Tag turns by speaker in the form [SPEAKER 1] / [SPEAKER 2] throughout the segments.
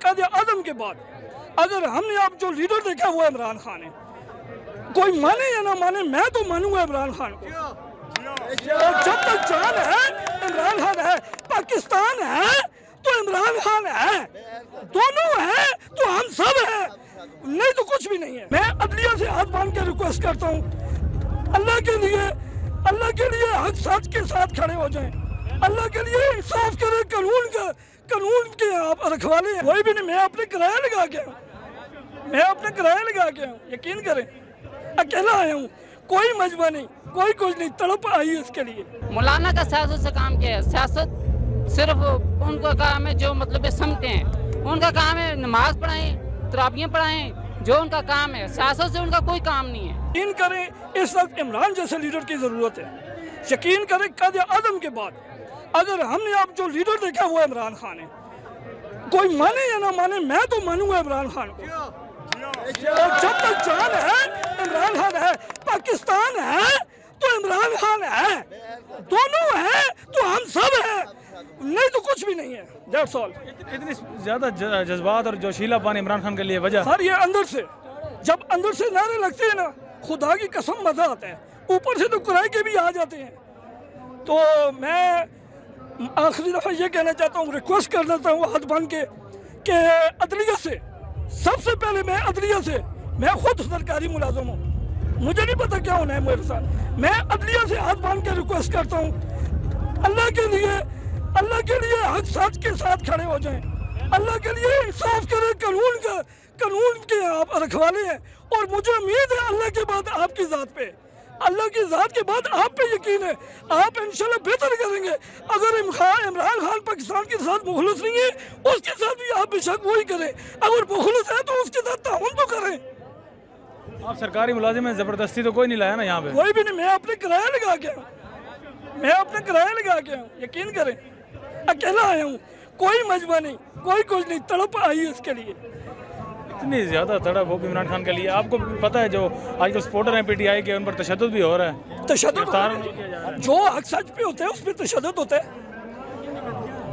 [SPEAKER 1] कायदे आज़म के बाद अगर हमने अब जो लीडर देखा वो इमरान खान है। कोई माने या ना माने, मैं तो मानूंगा इमरान खान को। और जब तक जान है इमरान खान है, पाकिस्तान है तो इमरान खान है, दोनों है तो हम सब है, नहीं तो कुछ भी नहीं है। मैं अदलिया से हाथ बांध के रिक्वेस्ट करता हूँ, अल्लाह के लिए हक सच के साथ खड़े हो जाएं, अल्लाह के लिए इंसाफ करें, कानून के आप रखवाले हैं। कोई भी नहीं, मैं अपने किराया लगा के आऊँ, यकीन करें, अकेला आया हूँ, कोई मजबूर नहीं, कोई कुछ नहीं, तड़प आई है इसके लिए।
[SPEAKER 2] मौलाना का सियासत से काम क्या है? सियासत सिर्फ उनका काम है जो मतलब समझते हैं, उनका काम है नमाज पढ़ाएं, तराबियाँ पढ़ाएं, जो उनका काम है। सियासत से उनका कोई काम नहीं है।
[SPEAKER 1] यकीन करें इस वक्त इमरान जैसे लीडर की ज़रूरत है। यकीन करें कायदे आज़म के बाद अगर हमने अब जो लीडर देखा वो इमरान खान है। कोई माने या ना माने, मैं तो मानूंगा इमरान खान को। और जब तक जान है इमरान खान है, पाकिस्तान है तो इमरान खान है, दोनों है तो हम सब है, नहीं तो कुछ भी नहीं है। That's all।
[SPEAKER 3] इतनी ज्यादा जज्बात और जोशीला पानी इमरान खान के लिए वजह?
[SPEAKER 1] सर ये अंदर से, जब अंदर से नारे लगते हैं ना, खुदा की कसम मजा आता है, ऊपर से तो किराए के भी आ जाते हैं। तो मैं आखिरी दफा ये कहना चाहता हूँ, रिक्वेस्ट कर देता हूँ हाथ बांध के कि अदलिया से, सबसे पहले मैं खुद सरकारी मुलाजिम हूँ, मुझे नहीं पता क्या होना है मेरे साथ। मैं अदलिया से हाथ बांध के रिक्वेस्ट करता हूँ, अल्लाह के लिए हक सच के साथ खड़े हो जाएं, अल्लाह के लिए इंसाफ करें, कानून के आप रखवाले हैं। और मुझे उम्मीद है अल्लाह के बाद आपकी ज़ात पे, अल्लाह की ज़ात के बाद आप पे यकीन है, आप इंशाल्लाह बेहतर करेंगे। अगर इमरान खान पाकिस्तान के साथ मुखलिस नहीं है, उसके साथ भी आप बेशक वही करें, अगर मुखलिस है तो उसके साथ ताउन तो करें।
[SPEAKER 3] आप सरकारी मुलाजिम हैं, जबरदस्ती तो कोई नहीं लाया ना यहाँ पे?
[SPEAKER 1] कोई भी नहीं, मैं अपने किराया लगा के आऊँ, यकीन करें, अकेला आया हूँ, कोई मजबूर नहीं, कोई कुछ नहीं, तड़प आई है इसके लिए।
[SPEAKER 3] इतनी ज्यादा तड़प हो इमरान खान के लिए? आपको पता है जो आजकल सपोर्टर हैं पीटीआई के, उन पर तशद्दुद भी हो रहा है,
[SPEAKER 1] तशद्दुद जो हक सच पे होता है उस पर तशद्दुद होता है,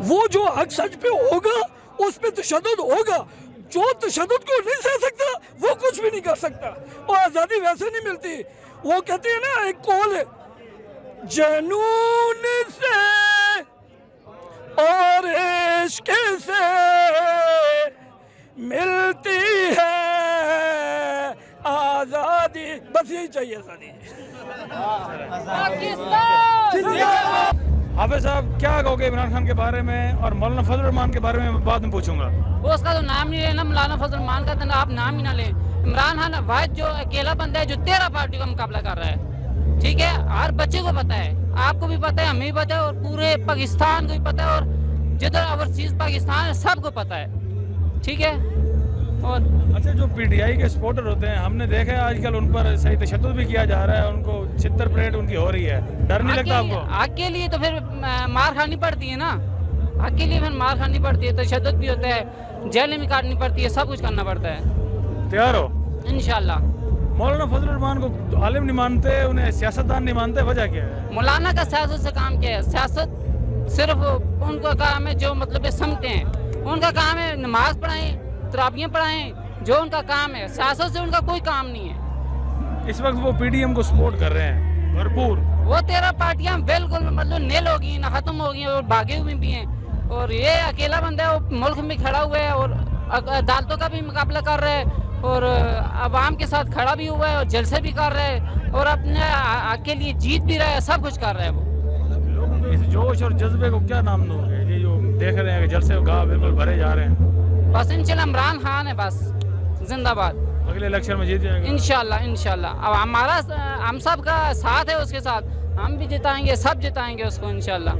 [SPEAKER 1] वो जो हक सच पे होगा उस पर तशद्दुद होगा। जो तशद्दुद को नहीं सह सकता वो कुछ भी नहीं कर सकता, और आज़ादी वैसे नहीं मिलती। वो कहते हैं ना, एक कौल है, जनून से और इश्क से मिलती है आज़ादी, बस यही चाहिए आज़ादी।
[SPEAKER 3] हाफिज साहब क्या कहोगे इमरान खान के बारे में? और मौलाना फजल रहमान के बारे में बाद में पूछूंगा।
[SPEAKER 2] वो उसका तो नाम नहीं लेना, मौलाना फजल रहमान का तो आप नाम ही ना लें। इमरान खान वाहिद जो अकेला बंदा है जो 13 पार्टी का मुकाबला कर रहा है, ठीक है? हर बच्चे को पता है, आपको भी पता है, हमें भी पता है, और पूरे पाकिस्तान को भी पता है, और जिधर ओवरसीज पाकिस्तान है सबको पता है, ठीक है? और
[SPEAKER 3] अच्छा, जो पीटीआई के सपोर्टर होते हैं, हमने देखा है आजकल उन पर सही तशद्दुद भी किया जा रहा है, उनको छितर परेड उनकी हो रही है, डर नहीं लगता आपको?
[SPEAKER 2] हक के लिए तो फिर मार खानी पड़ती है ना, हक के लिए फिर मार खानी पड़ती है, तशद्दुद भी होता है, जेलें भी काटनी पड़ती है, सब कुछ करना पड़ता है।
[SPEAKER 3] तैयार हो
[SPEAKER 2] इंशाल्लाह।
[SPEAKER 3] मौलाना फजल रहमान को आलिम नहीं मानते, उन्हें सियासतदान नहीं मानते, वजह क्या है?
[SPEAKER 2] मौलाना का सियासत से काम क्या है? सियासत सिर्फ उनका काम है जो मतलब समझते हैं, उनका काम है नमाज पढ़ाएं, तराबियाँ पढ़ाएं, जो उनका काम है। सियासत से उनका कोई काम नहीं है।
[SPEAKER 3] इस वक्त वो पीडीएम को सपोर्ट कर रहे हैं भरपूर।
[SPEAKER 2] वो 13 पार्टियां बिल्कुल मतलब नील हो गई, ना खत्म हो गई, और भागे हुए भी हैं। और ये अकेला बंदा है, वो मुल्क में खड़ा हुआ है, और अदालतों का भी मुकाबला कर रहा है, और अवाम के साथ खड़ा भी हुआ है, और जलसे भी कर रहा है, और अपने हक के लिए जीत भी रहा है, सब कुछ कर रहा है। वो
[SPEAKER 3] लोगों के इस जोश और जज्बे को क्या नाम दोगे? ये जो देख रहे हैं कि जलसे गाँव बिल्कुल भरे जा रहे हैं।
[SPEAKER 2] बस इंशाल्लाह इमरान खान है, बस जिंदाबाद।
[SPEAKER 3] अगले इलेक्शन में जीत जाएंगे
[SPEAKER 2] इंशाल्लाह। अब हम सब का साथ है उसके साथ, हम भी जिताएंगे, सब जिताएंगे उसको इंशाल्लाह।